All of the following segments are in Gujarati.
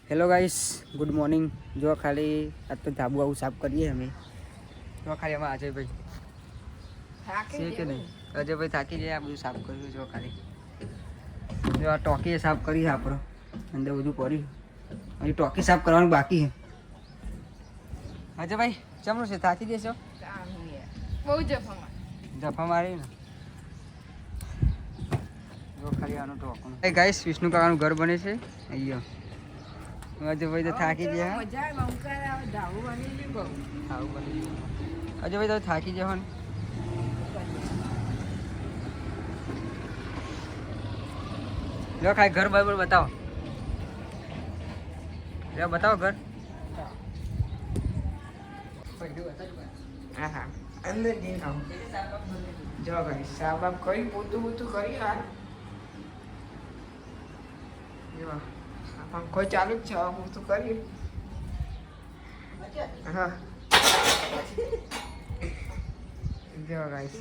Hello guys, good morning. જો ખાલી આજ તો ધાબુ આવું સાફ કરીએ અમે. જો ખાલી એમાં અજયભાઈ છે કે નહીં? અજયભાઈ થાકી જાય. આ બધું સાફ કર્યું. જો ખાલી જો આ ટોકી સાફ કરી આપણો અંદર બધું કર્યું. હજી ટોકી સાફ કરવાનું બાકી છે. અજયભાઈ ચમનું છે? થાકી જશો? બહુ જફા મારી ને. જો ખાલી આનું ટોકનું. એ ગાઈસ, વિષ્ણુ કાકાનું ઘર બને છે અહીંયા. અજયભાઈ તો થાકી ગયા. અજયભાઈ તો થાકી જાવ ને. જો ખાલી ઘર બરાબર બતાવો. બતાવો ઘર. હા અંદર જઈને આવું. જો ભાઈ સાફ બાફ કરી પોતું કરી યાર. જો પંખો ચાલુ જ છે, પોતું કર્યું. હા જો ગાઈસ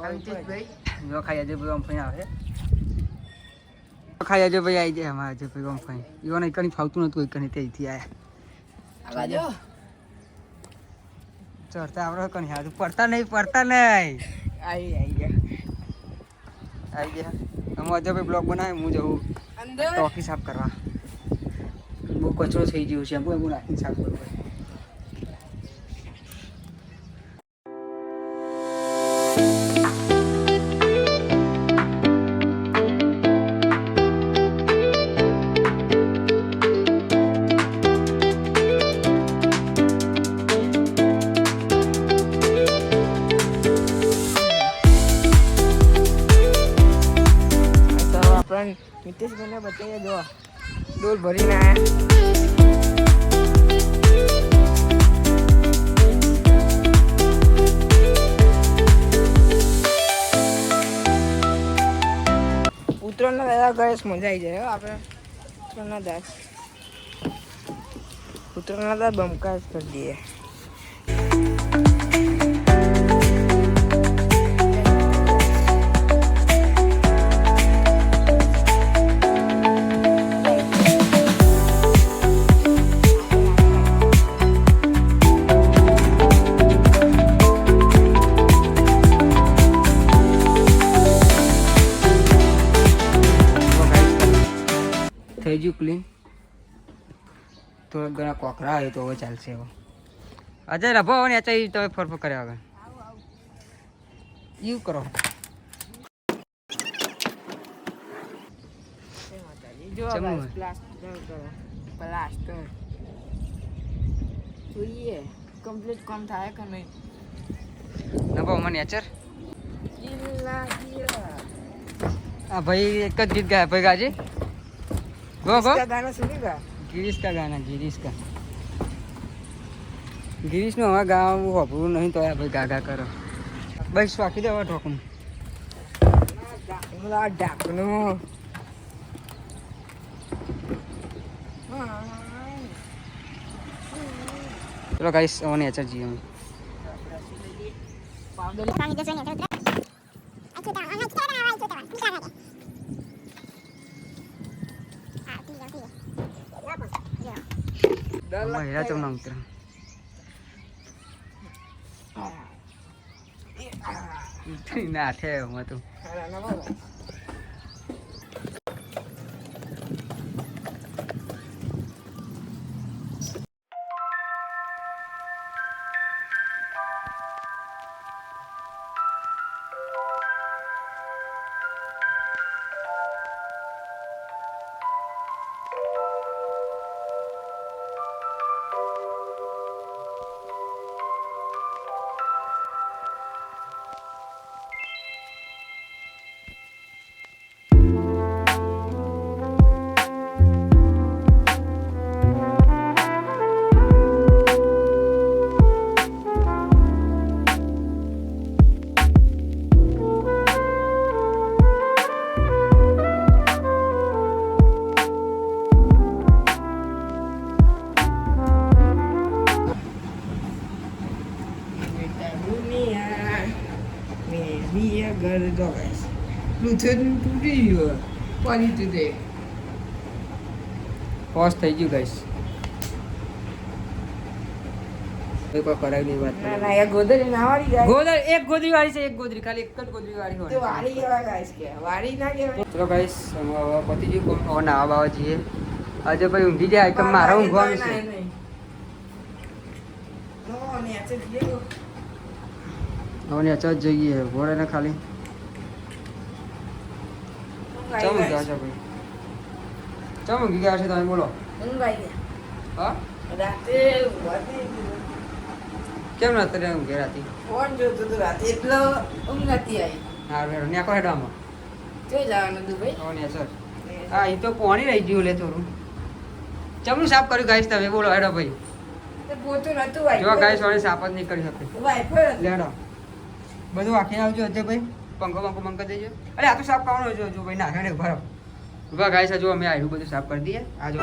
અંકિતભાઈ જો ખાઈ અજયભાઈ આમ ફઈ આવે. ખાઈ અજયભાઈ આવી જાય. અમારા અજયભાઈ આમ ફઈ ઈવન એકની ફાવતું નતું, એકની ત્યાંથી આવ્યા. જો ચડતા આપણે કણી હાથ પડતા નહીં. આવી ગયા અમે અજયભાઈ બ્લોગ બનાવે. હું જવું અંદર. ટોકી સાફ કરવા. બહુ કચરો થઈ ગયો છે. એમ નાખીને સાફ કરવું. મિતેશભાઈને બતાવીએ. જો ડોલ ભરીને આવ્યા. ઉત્તરાયણના દાદા ગેસ મજા આવી જાય. આપણે ઉત્તરાયણના દાદા બમકા જ કરી દઈએ. થઈ ગયું ક્લીન. થોડા ઘણા કોકરા આવે તો હવે ચાલશે. હવે અજય રભો ને અચય તમે ફરફર કર્યા વગર એવું કરો. પ્લાસ્ટર જોઈએ કમ્પ્લીટ કામ થાય કે નહીં. નભો મને નેચર. હા ભાઈ, એક જ ગીત ગાય ભાઈ. ગાજી गो गाना सुनेगा. गिरीश का गाना. गिरीश नो हमारा गाँव वो हबरू नहीं तो भाई गागा करो बस बाकी दे ठोकम ढाकनो. चलो गाइस ओने अच्छा जी हम हीरा चमना उतर ना थे मैं तो ઘર જો ગાઈસ બ્લુટૂથ તૂટી ગયું. પાણી તૂટે પોઝ થઈ ગયું ગાઈસ. કોઈ કરાવી નહીં વાત. ના ના એ ગોદરી ના વાળી ગાય ગોદર એક ગોદરી વાળી છે, એક ગોદરી ખાલી એક જ ગોદરી વાળી તો હોય. વાળી કેવા ગાઈસ કે વાળી ના કહેવાય. ચલો ગાઈસ હવે પતી ગયું કોણ હવે નાવા બાવા જઈએ. આજે ભાઈ ઊંઘી જાય કે મારે ઊંઘવાનું છે. નો ને આ જઈએ હવે ને અચાત જઈએ ઘોડે ને ખાલી ચમ ગયા છે ભાઈ, ચમ ઊંઘી ગયા છે તમે બોલો. ઊંઘ આવી ગયા હા રાતે ઊંઘવાતી હતી. કેમ ના અત્યારે ઊંઘે રાતી? ફોન જોતો તો રાતે એટલે ઊંઘ નથી આવી. હા રેડો નેકો હેડવામાં જોઈ જવાનું હતું ભાઈ. હવે ને અચાત હા એ તો પાણી રહી ગયું લે થોડું. ચમનું સાફ કર્યું ગાઈસ તમે બોલો હેડો ભાઈ. તે પોતું નતું વાઈ. જો ગાઈસ વાળી સાફ જ નહીં કરી શકે. વાઈફર લેડો બધું આખી આવજો હજે ભાઈ. પંખો પંખો બંધ કરી દેજો. અરે આ તો સાફ કરવાનો જો જો ભાઈ ના ને ભરો ઉભા ગાઈસ જો અમે આયરું બધું સાફ કરી દઈએ. આ જો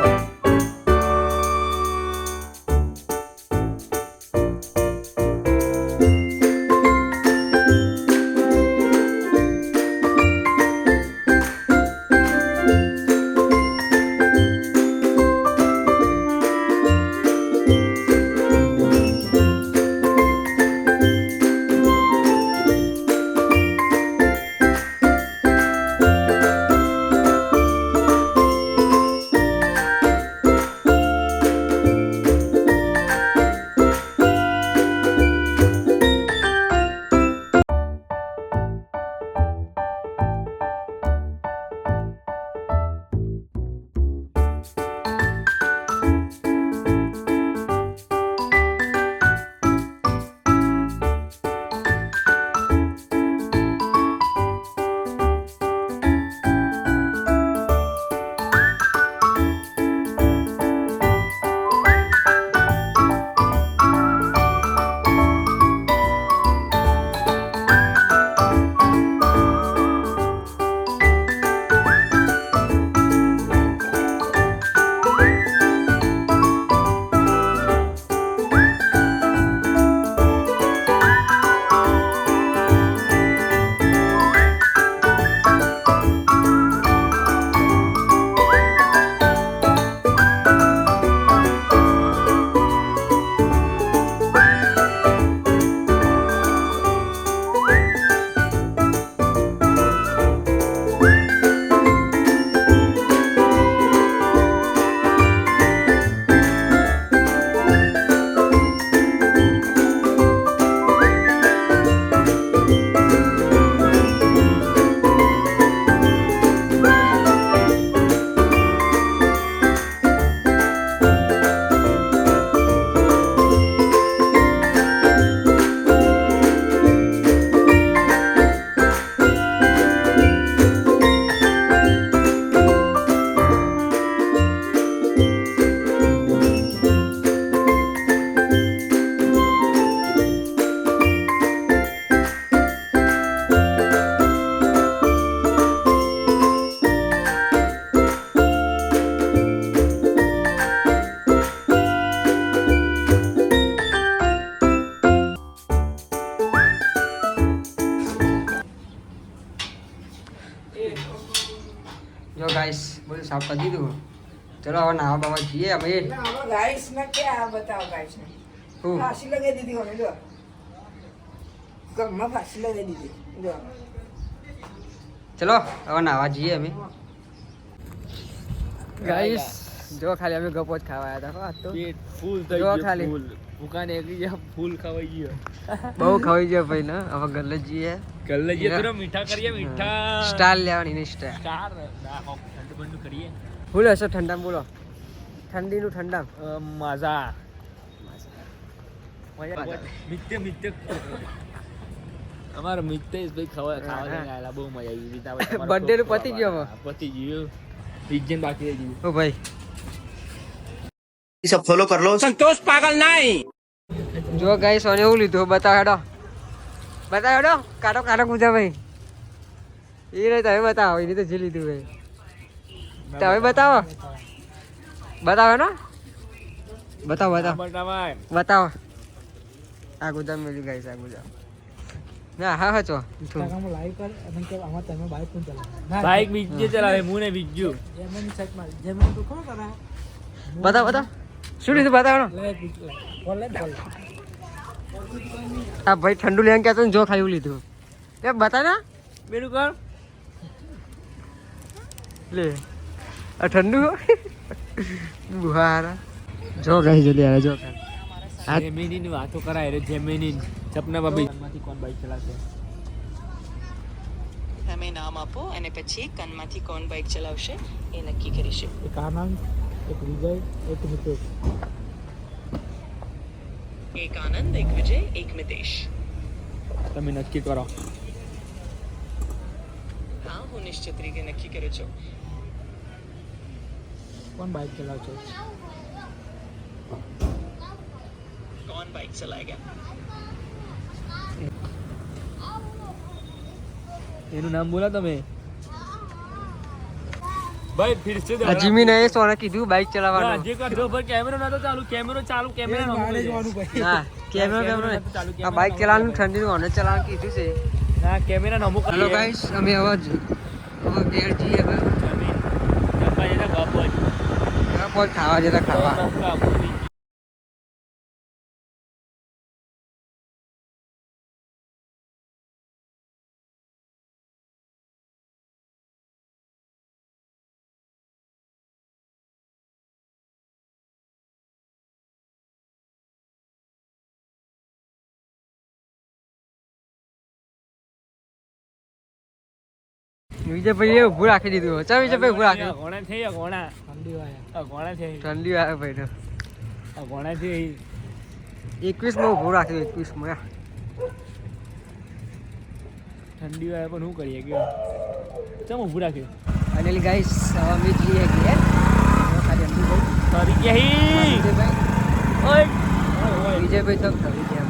જો ગાઈસ બધું સાફ કરી દીધું. ચલો હવે નાવા બાવા જઈએ અમે. ના હવે ગાઈસ ને કે આ બતાવો ગાઈસ ને હું ફાંસી લગાવી દીધી હવે જો ગમમાં ફાંસી લગાવી દીધી જો. ચલો હવે નાવા જઈએ અમે. ગાઈસ જો ખાલી અમે ગપો જ ખાવા આવ્યા હતા આજ તો. પેટ ફૂલ થઈ જો ગયું ખાલી. ફૂલ દુકાને એકલી જા ફૂલ ખવાઈ ગયો બહુ ખવાઈ ગયો ભાઈ ને. હવે ગલ્લે જઈએ કલ્લે જે થોડો મીઠા કરીએ મીઠા સ્ટાર લેવાની નહીં સ્ટાર. સ્ટાર ના હોક ઠંડુ બંડુ કરીએ બોલો હશે ઠંડા બોલો. ઠંડીનું ઠંડા મજા મિત્ય મિત્ય અમારો મિત્યેશ ભાઈ ખાવા ખાવા આયેલા બહુ મજા આવી બીતા બર્થડે નું પતી ગયો હવે. પતી ગયું પિઝન બાકી રહી ગયું ઓ ભાઈ ये सब फॉलो कर लो। સંતોષ પાગલ નહીં જો ગાઈસ ઓને એવું લીધું બતાવ હેડો. બતાવ હેડો કાઢો કાઢો પૂજા ભાઈ. એ રે તમે બતાવો એને તો જે લીધું ભાઈ. તમે બતાવો બતાવો ને બતાવો બતાવો બટાવાય બતાવો. આ ગુદામ મેલી ગાઈસ આ ગુદામ ના હા હા ચો બાઈક બીજે ચલાવે મુને બીજું બતાવ શું લીધું બતાવો આ ભાઈ ઠંડુ લેવાનું કહેતો ને જો ખાયું લીધું એ બતા ના બેડું કર લે આ ઠંડુ બુહારા જો ગઈ જલ્દી આવે જો જેમિની ની વાતો કરાય રે જેમિની સપના બાબી માંથી કોણ બાઈક ચલાવશે તમે નામ આપો અને પછી કનમાંથી કોણ બાઇક ચલાવશે એ નક્કી કરીશું. એક આનંદ એક વિજય એક મિતેશ એક આનંદ, એક વિજય, એક મિતેશ. તમે નક્કી કરો હા, હું નિશ્ચિત રીતે નક્કી કરું છું. કોણ બાઈક ચલાવશે કોણ બાઇક ચલાएगा? એનું નામ બોલા તમે ભાઈ ફિર સે જીમી ને સોને કીધું બાઈક ચલાવવાનું જે કર જો પર કેમેરો નતો ચાલુ કેમેરા નો ના કેમેરો આ બાઈક ચલાવવાનું ઠંડીનું ઓને ચલાવવાનું કીધું છે ના કેમેરા નો મુક હેલો ગાઈસ અમે હવે ઘેર જઈએ હવે કોઈ ખાવા જતા ખાવા વિજયભાઈ ઉભું રાખી દીધું ચાલ વિજયભાઈ ઉભું રાખી ઘોડા થઈ ઘોડા ઘોડા થઈ ઠંડી આવે ભાઈ તો ઘોડા થઈ 21 માં ઉભું રાખ્યું 21 માં ઠંડી આવે પણ શું કરીએ ગયો ચમ ઊભું રાખ્યું ફાઇનલી ગાઈસ અમે જઈએ ઘેર ખાલી અંબુભાઈ સોરી કે હી ઓય વિજયભાઈ તો ખરી ગયા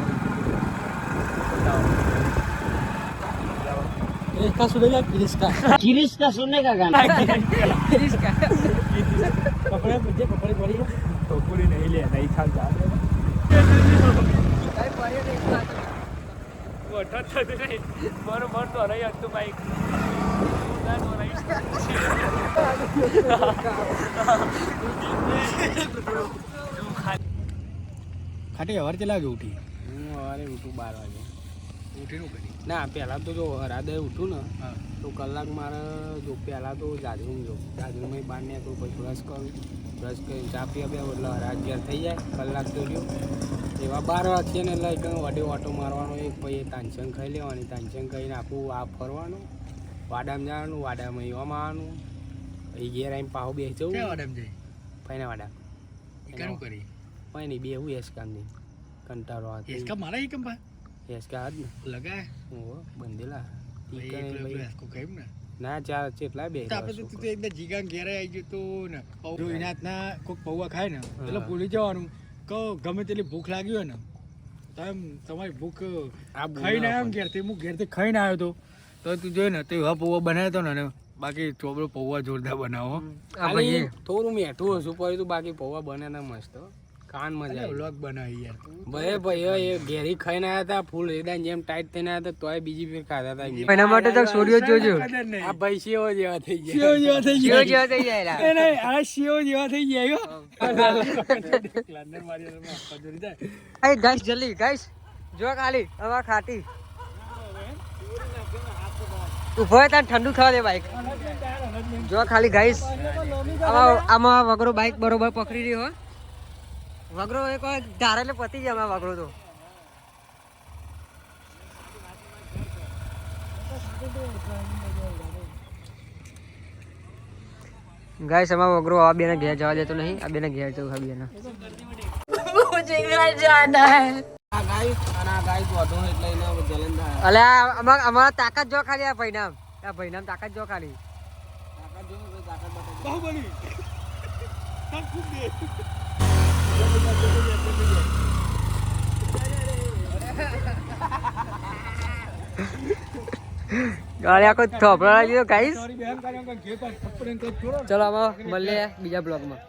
इसका सुनेगा किरिश का सुनने का गाना इसका कपड़े मुझे कपड़े पड़ी तो पूरी नहीं ले नहीं खा जा કાઈ પડ્યો નહીં ખાતો वो ठट नहीं बरोबर तो नहीं तो बाइक ना तो नहीं ખાટી હવાર ચલા ગયો ઉઠી હું સવારે ઉઠું 12 વાગે ઉઠીનું કરી ના પહેલાં તો જો હરાદે ઉઠું ને તો કલાક મારે જો પહેલાં તો જાજરૂમ જાજરૂમાં બહાર નીકળું પછી બ્રશ કરું બ્રશ કરીને ચા પીવા બે એટલે હરા 11 થઈ જાય કલાક તો રહ્યો એવા 12 વાગ્યે ને એટલે કંઈ વડે ઓટો મારવાનો એક પછી તાંચન ખાઈ લેવાની તાંચન ખાઈને આખું આ ફરવાનું વાડામાં જવાનું વાડામાં એવામાં આવવાનું પછી ઘેર આવીને પાહો બેસી જવું ક્યાં વાડામ જઈ ફાઈના વાડા કેનું કરી કોઈ નહીં બેહું એસકામની કંટાળો આવે એસકા મારા એકમ પા એસકા જ ને લગાય હું બંધેલા એસકો કેમ ને ના ચાર કેટલા બે આપણે તો તું એકદમ જીગા ઘેરે આવી ગયો તો ને જો એના હાથના કોઈક પૌવા ખાય ને એટલે ભૂલી જવાનું કહો ગમે તેટલી ભૂખ લાગી હોય ને તો એમ તમારી ભૂખ ખાઈને આવ્યો ઘેરથી હું ઘેરથી ખાઈને આવ્યો તો તું જોઈ ને તો એવા પૌવા બનાવ્યો હતો ને બાકી ચોબડો પૌવા જોરદાર બનાવો ખાલી થોડું મીઠું હશું પડ્યું તું બાકી પૌવા બને ને મસ્ત કાન મજા આવી વ્લોગ બનાવી યાર ભાઈ ભાઈ એ ઘેરી ખાઈને આવ્યા હતા ફૂલ રેડા જેમ ટાઈટ થઈને આવ્યા હતા તોય બીજી ફેર ખાતા હતા એના માટે તો સોડિયો જોજો આ ભાઈ શેવો જેવા થઈ ગયા શિવ જેવા થઈ જીવો ગયા જેવા થઈ જાય આ શિવ જેવા થઈ ગયા એ ગાઈસ જલ્દી ગાઈસ જો ખાલી હવે ખાટી ઉભો હોય ત્યાં ઠંડુ થવા દે બાઈક જો ખાલી ગાઈસ આમાં વગરો બાઈક બરોબર પકડી રહ્યો વગરો એક વાર ધારે એટલે પતી જાય આમાં વગરો તો ગાઈસ આમાં વગરો આ બેને ઘેર જવા દેતો નહીં આ બેને ઘેર જવું આ બેને અલે અમારા તાકાત જો ખાલી આ ભાઈનામ તાકાત જો ખાલી ગાડી આખો થોપડા લાગી ગાઈસ ચલો આમાં મળીએ બીજા બ્લોગમાં